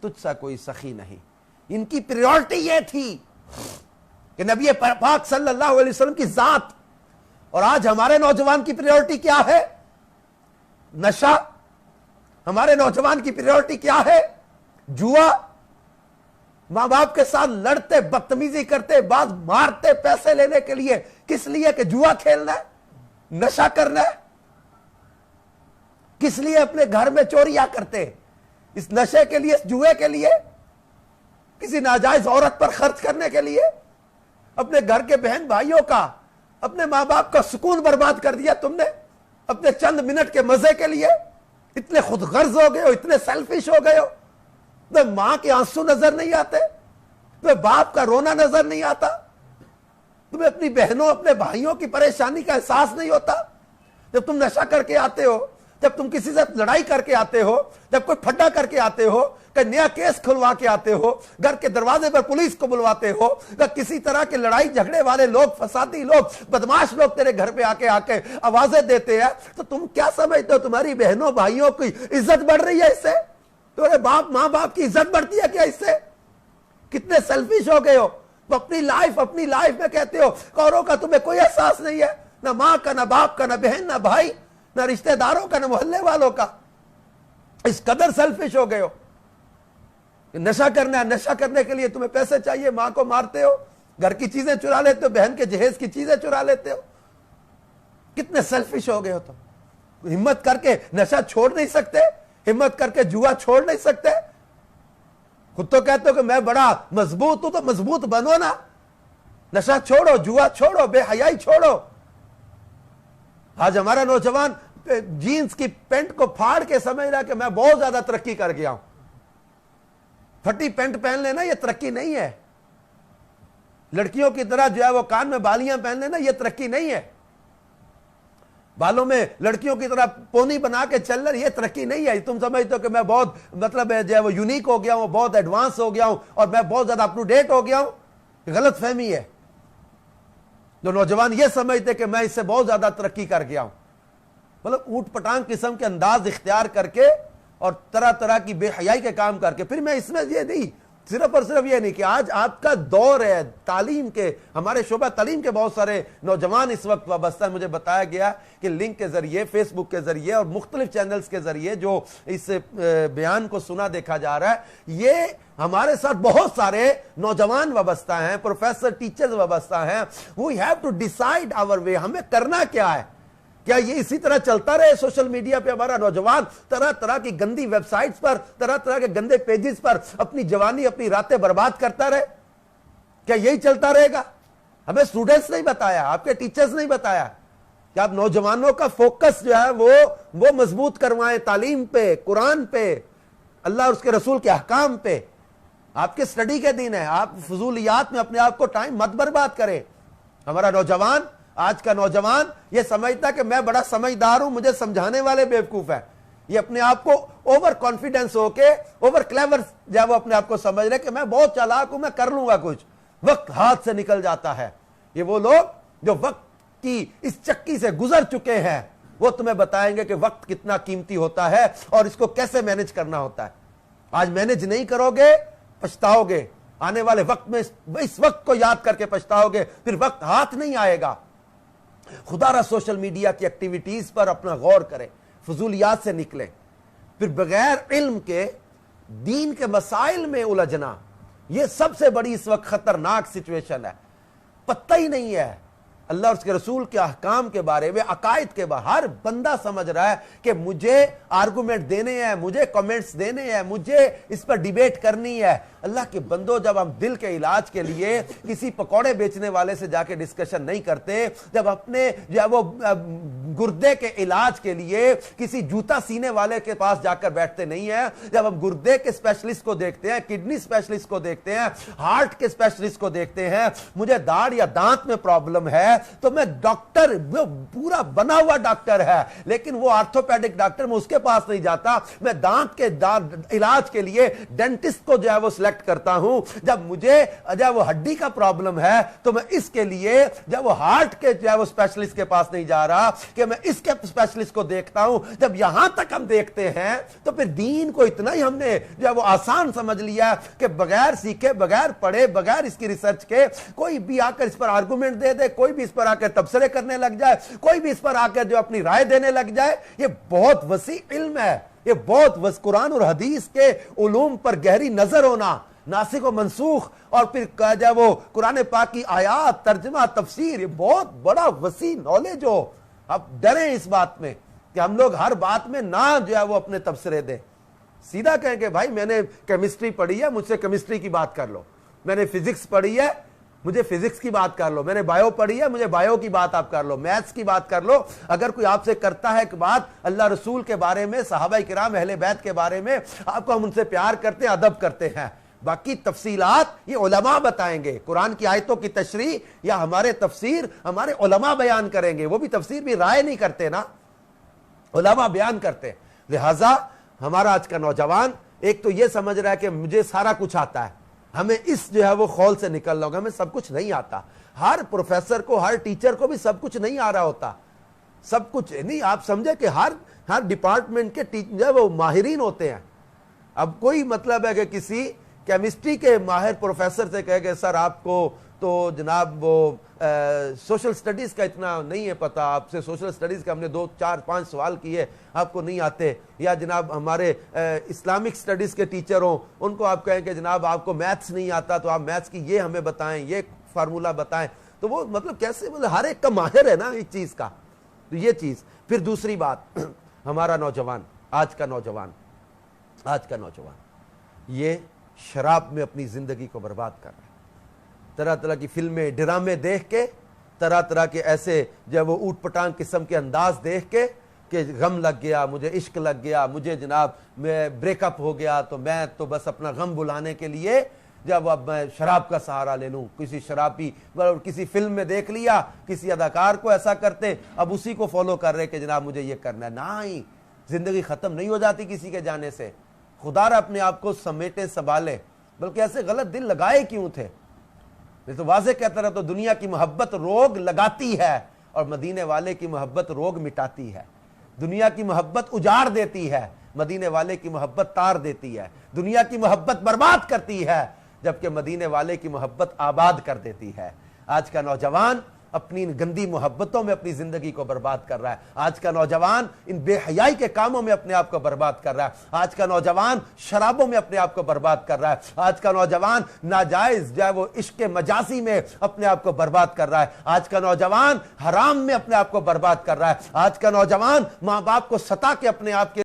تجھ سا کوئی سخی نہیں. ان کی پریورٹی یہ تھی کہ نبی پاک صلی اللہ علیہ وسلم کی ذات. اور آج ہمارے نوجوان کی پریورٹی کیا ہے؟ نشہ. ہمارے نوجوان کی پریورٹی کیا ہے؟ جوا. ماں باپ کے ساتھ لڑتے، بدتمیزی کرتے، بعض مارتے پیسے لینے کے لیے. کس لیے؟ کہ جوا کھیلنا ہے، نشہ کرنا ہے. کس لیے اپنے گھر میں چوریاں کرتے؟ اس نشے کے لیے، اس جوئے کے لیے، کسی ناجائز عورت پر خرچ کرنے کے لیے. اپنے گھر کے بہن بھائیوں کا، اپنے ماں باپ کا سکون برباد کر دیا تم نے اپنے چند منٹ کے مزے کے لیے. اتنے خود غرض ہو گئے ہو، اتنے سیلفش ہو گئے ہو. تمہیں ماں کے آنسو نظر نہیں آتے، تمہیں باپ کا رونا نظر نہیں آتا، تمہیں اپنی بہنوں، اپنے بھائیوں کی پریشانی کا احساس نہیں ہوتا. جب تم نشہ کر کے آتے ہو، جب تم کسی سے لڑائی کر کے آتے ہو، جب کوئی پھڈا کر کے آتے ہو، کہ نیا کیس کھلوا کے آتے ہو، گھر کے دروازے پر پولیس کو بلواتے ہو، کہ کسی طرح کے لڑائی جھگڑے والے لوگ، فسادی لوگ، بدماش لوگ تیرے گھر پہ آ کے آوازیں دیتے ہیں، تو تم کیا سمجھتے ہو تمہاری بہنوں بھائیوں کی عزت بڑھ رہی ہے اس سے؟ تمہارے ماں باپ کی عزت بڑھتی ہے کیا اس سے؟ کتنے سیلفش ہو گئے ہو. اپنی لائف میں کہتے ہو اوروں کا تمہیں کوئی احساس نہیں ہے، نہ ماں کا، نہ باپ کا، نہ بہن، نہ بھائی، نہ رشتہ داروں کا، نہ محلے والوں کا. اس قدر سیلفش ہو گئے ہو. نشہ کرنا ہے، نشہ کرنے کے لیے تمہیں پیسے چاہیے، ماں کو مارتے ہو، گھر کی چیزیں چرا لیتے ہو، بہن کے جہیز کی چیزیں چرا لیتے ہو. کتنے سیلفش ہو گئے ہو تم. ہمت کر کے نشہ چھوڑ نہیں سکتے، ہمت کر کے جوا چھوڑ نہیں سکتے. خود تو کہتے ہو کہ میں بڑا مضبوط ہوں، تو مضبوط بنو نا. نشہ چھوڑو، جوا چھوڑو، بے حیائی چھوڑو. آج ہمارا نوجوان جینز کی پینٹ کو پھاڑ کے سمجھ رہا کہ میں بہت زیادہ ترقی کر گیا ہوں. پھٹی پینٹ پہن لینا یہ ترقی نہیں ہے. لڑکیوں کی طرح جو ہے وہ کان میں بالیاں پہن لینا یہ ترقی نہیں ہے. بالوں میں لڑکیوں کی طرح پونی بنا کے چل رہے یہ ترقی نہیں ہے. تم سمجھتے ہو کہ میں بہت مطلب جو ہے وہ یونیک ہو گیا ہوں، بہت ایڈوانس ہو گیا ہوں، اور میں بہت زیادہ اپ ٹو ڈیٹ ہو گیا ہوں. غلط فہمی ہے. جو نوجوان یہ سمجھتے کہ میں اس سے بہت زیادہ ترقی کر گیا ہوں، مطلب اوٹ پٹانگ قسم کے انداز اختیار کر کے اور طرح طرح کی بے حیائی کے کام کر کے. پھر میں اس میں یہ نہیں، صرف اور صرف یہ نہیں کہ آج آپ کا دور ہے تعلیم کے، ہمارے شعبہ تعلیم کے بہت سارے نوجوان اس وقت وابستہ ہیں. مجھے بتایا گیا کہ لنک کے ذریعے، فیس بک کے ذریعے اور مختلف چینلز کے ذریعے جو اس بیان کو سنا دیکھا جا رہا ہے، یہ ہمارے ساتھ بہت سارے نوجوان وابستہ ہیں، پروفیسر، ٹیچرز وابستہ ہیں. We have to decide our way. ہمیں کرنا کیا ہے؟ کیا یہ اسی طرح چلتا رہے سوشل میڈیا پہ ہمارا نوجوان طرح طرح کی گندی ویب سائٹس پر، طرح طرح کے گندے پیجز پر اپنی جوانی، اپنی راتیں برباد کرتا رہے؟ کیا یہی چلتا رہے گا؟ ہمیں اسٹوڈنٹس نہیں بتایا، آپ کے ٹیچرز نہیں بتایا کہ آپ نوجوانوں کا فوکس جو ہے وہ مضبوط کروائیں تعلیم پہ، قرآن پہ، اللہ اور اس کے رسول کے احکام پہ. آپ کے اسٹڈی کے دن ہے، آپ فضولیات میں اپنے آپ کو ٹائم مت برباد کریں. ہمارا نوجوان، آج کا نوجوان یہ سمجھتا ہے کہ میں بڑا سمجھدار ہوں، مجھے سمجھانے والے بیوقوف ہیں. یہ اپنے آپ کو اوور کانفیڈنس ہو کے، اوور کلیور جب وہ اپنے آپ کو سمجھ رہے کہ میں بہت چالاک ہوں، میں کر لوں گا کچھ. وقت ہاتھ سے نکل جاتا ہے. یہ وہ لوگ جو وقت کی اس چکی سے گزر چکے ہیں، وہ تمہیں بتائیں گے کہ وقت کتنا قیمتی ہوتا ہے اور اس کو کیسے مینج کرنا ہوتا ہے. آج مینج نہیں کرو گے پچھتاؤ گے. آنے والے وقت میں اس وقت کو یاد کر کے پچھتاؤ گے، پھر وقت ہاتھ نہیں آئے گا. خدا را سوشل میڈیا کی ایکٹیویٹیز پر اپنا غور کریں، فضولیات سے نکلیں. پھر بغیر علم کے دین کے مسائل میں الجھنا، یہ سب سے بڑی اس وقت خطرناک سچویشن ہے. پتہ ہی نہیں ہے اللہ اور اس کے رسول کے احکام کے بارے میں، عقائد کے بارے. ہر بندہ سمجھ رہا ہے کہ مجھے آرگومنٹ دینے ہیں، مجھے کمنٹس دینے ہیں، مجھے اس پر ڈیبیٹ کرنی ہے. اللہ کے بندو، جب ہم دل کے علاج کے لیے کسی پکوڑے بیچنے والے سے جا کے ڈسکشن نہیں کرتے، جب اپنے وہ گردے کے علاج کے لیے کسی جوتا سینے والے کے پاس جا کر بیٹھتے نہیں ہیں، جب ہم گردے کے اسپیشلسٹ کو دیکھتے ہیں، کڈنی اسپیشلسٹ کو دیکھتے ہیں، ہارٹ کے اسپیشلسٹ کو دیکھتے ہیں، مجھے داڑھ یا دانت میں پرابلم ہے، تو میں ڈاکٹر، وہ پورا بنا ہوا ڈاکٹر ہے، لیکن وہ آرتھوپیڈک ڈاکٹر، میں اس کے پاس نہیں جاتا، میں دانت کے علاج کے لیے ڈینٹسٹ کو جو ہے وہ سلیکٹ کرتا ہوں۔ جب مجھے جو ہے وہ ہڈی کا پرابلم ہے تو میں اس کے لیے جب وہ ہارٹ کے جو ہے وہ اسپیشلسٹ کے پاس نہیں جا رہا کہ میں اس کے اسپیشلسٹ کو دیکھتا ہوں۔ جب یہاں تک ہم دیکھتے ہیں تو پھر دین کو اتنا ہی ہم نے جو ہے وہ آسان سمجھ لیا کہ بغیر سیکھے، بغیر پڑھے، بغیر اس کی ریسرچ کے کوئی بھی آ کر اس پر آرگومنٹ دے دے، کوئی بھی اس پر آ کر تبصرے کرنے لگ جائے، کوئی بھی اس پر آ کر جو اپنی رائے دینے لگ جائے۔ یہ بہت وسیع علم ہے، یہ بہت قرآن اور حدیث کے علوم پر گہری نظر ہونا، ناسخ و منسوخ، اور پھر جو ہے وہ قرآن پاک کی آیات، ترجمہ، تفسیر، یہ بہت بڑا وسیع نالج ہو۔ اب ڈریں اس بات میں کہ ہم لوگ ہر بات میں نہ جو ہے وہ اپنے تبصرے دیں، سیدھا کہیں کہ بھائی میں نے کیمسٹری پڑھی ہے، مجھ سے کیمسٹری کی بات کر لو، میں نے فزکس پڑھی ہے، مجھے فزکس کی بات کر لو، میں نے بایو پڑھی ہے، مجھے بایو کی بات آپ کر لو، میتھس کی بات کر لو۔ اگر کوئی آپ سے کرتا ہے کہ بات اللہ رسول کے بارے میں، صحابہ کرام، اہل بیت کے بارے میں، آپ کو ہم ان سے پیار کرتے ہیں، ادب کرتے ہیں، باقی تفصیلات یہ علماء بتائیں گے۔ قرآن کی آیتوں کی تشریح یا ہمارے تفسیر ہمارے علماء بیان کریں گے، وہ بھی تفسیر بھی رائے نہیں کرتے نا، علماء بیان کرتے۔ لہذا ہمارا آج کا نوجوان ایک تو یہ سمجھ رہا ہے کہ مجھے سارا کچھ آتا ہے، ہمیں اس جو ہے وہ خول سے نکلنا ہوگا، ہمیں سب کچھ نہیں آتا۔ ہر پروفیسر کو، ہر ٹیچر کو بھی سب کچھ نہیں آ رہا ہوتا، سب کچھ نہیں۔ آپ سمجھے کہ ہر ڈپارٹمنٹ کے جو ہے وہ ماہرین ہوتے ہیں۔ اب کوئی مطلب ہے کہ کسی کیمسٹری کے ماہر پروفیسر سے کہے کہ سر آپ کو تو جناب وہ سوشل سٹڈیز کا اتنا نہیں ہے پتہ، آپ سے سوشل سٹڈیز کا ہم نے 2 4 5 سوال کیے، آپ کو نہیں آتے۔ یا جناب ہمارے اسلامک سٹڈیز کے ٹیچر ہوں، ان کو آپ کہیں کہ جناب آپ کو میتھس نہیں آتا تو آپ میتھس کی یہ ہمیں بتائیں، یہ فارمولہ بتائیں۔ تو وہ مطلب کیسے، مطلب ہر ایک کا ماہر ہے نا ایک چیز کا۔ تو یہ چیز۔ پھر دوسری بات، ہمارا نوجوان، آج کا نوجوان یہ شراب میں اپنی زندگی کو برباد کر رہا ہے، طرح طرح کی فلمیں، ڈرامے دیکھ کے، طرح طرح کے ایسے جو وہ اوٹ پٹانگ قسم کے انداز دیکھ کے کہ غم لگ گیا، مجھے عشق لگ گیا، مجھے جناب میں بریک اپ ہو گیا، تو میں تو بس اپنا غم بلانے کے لیے جب اب میں شراب کا سہارا لے لوں۔ کسی شرابی کسی فلم میں دیکھ لیا کسی اداکار کو ایسا کرتے، اب اسی کو فالو کر رہے کہ جناب مجھے یہ کرنا ہے۔ نہیں، زندگی ختم نہیں ہو جاتی کسی کے جانے سے۔ خدا را اپنے آپ کو سمیٹے سنبھالے، بلکہ ایسے غلط دل لگائے کیوں تھے؟ میں تو واضح کہتا رہا، تو دنیا کی محبت روگ لگاتی ہے اور مدینے والے کی محبت روگ مٹاتی ہے۔ دنیا کی محبت اجاڑ دیتی ہے، مدینے والے کی محبت تار دیتی ہے۔ دنیا کی محبت برباد کرتی ہے، جبکہ مدینے والے کی محبت آباد کر دیتی ہے۔ آج کا نوجوان اپنی گندی محبتوں میں اپنی زندگی کو برباد کر رہا ہے۔ آج کا نوجوان ان بے حیائی کے کاموں میں اپنے آپ کو برباد کر رہا ہے۔ آج کا نوجوان شرابوں میں اپنے آپ کو برباد کر رہا ہے۔ آج کا نوجوان ناجائز جو ہے وہ عشق مجازی میں اپنے آپ کو برباد کر رہا ہے۔ آج کا نوجوان حرام میں اپنے آپ کو برباد کر رہا ہے۔ آج کا نوجوان ماں باپ کو ستا کے اپنے آپ کے